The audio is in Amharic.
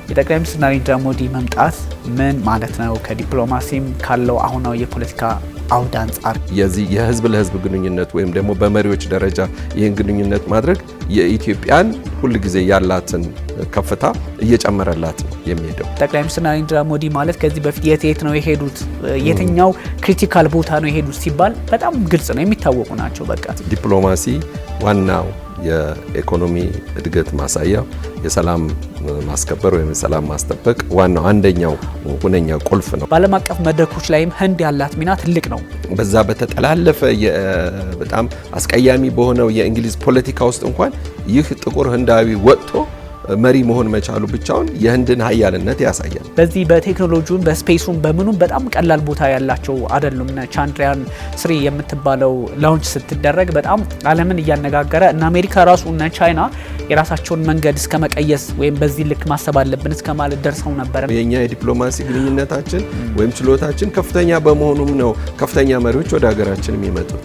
የጠቅላይ ሚኒስትር ናሬንድራ ሞዲ መምጣት ምን ማለት ነው? ከዲፕሎማሲም ካለው አሁናዊ የፖለቲካ አውድ አንጻር የህዝብ ለህዝብ ግንኙነት ወይም ደግሞ በመሪዎች ደረጃ ይህን ግንኙነት ማድረግ የኢትዮጵያን ሁሉ ጊዜ ያላትን ከፍታ እየጨመረላት ነው የሚሄደው። ጠቅላይ ሚኒስትር ናሬንድራ ሞዲ ማለት ከዚህ በፊት የት ነው የሄዱት፣ የትኛው ክሪቲካል ቦታ ነው የሄዱት ሲባል በጣም ግልጽ ነው፣ የሚታወቁ ናቸው። በቃ ዲፕሎማሲ ዋናው የኢኮኖሚ እድገት ማሳያ፣ የሰላም ማስከበር ወይም ሰላም ማስጠበቅ ዋናው አንደኛው ሁነኛ ቁልፍ ነው። በዓለም አቀፍ መድረኮች ላይም ህንድ ያላት ሚና ትልቅ ነው። በዛ በተጠላለፈ በጣም አስቀያሚ በሆነው የእንግሊዝ ፖለቲካ ውስጥ እንኳን ይህ ጥቁር ህንዳዊ ወጥቶ መሪ መሆን መቻሉ ብቻውን የህንድን ኃያልነት ያሳያል። በዚህ በቴክኖሎጂውን በስፔሱን በምኑም በጣም ቀላል ቦታ ያላቸው አይደሉም። ቻንድራያን 3 የምትባለው ላውንች ስትደረግ በጣም ዓለምን እያነጋገረ እና አሜሪካ ራሱ እና ቻይና የራሳቸውን መንገድ እስከ መቀየስ ወይም በዚህ ልክ ማሰብ አለብን እስከ ማለት ደርሰው ነበር። የኛ የዲፕሎማሲ ግንኙነታችን ወይም ችሎታችን ከፍተኛ በመሆኑም ነው ከፍተኛ መሪዎች ወደ ሀገራችን የሚመጡት።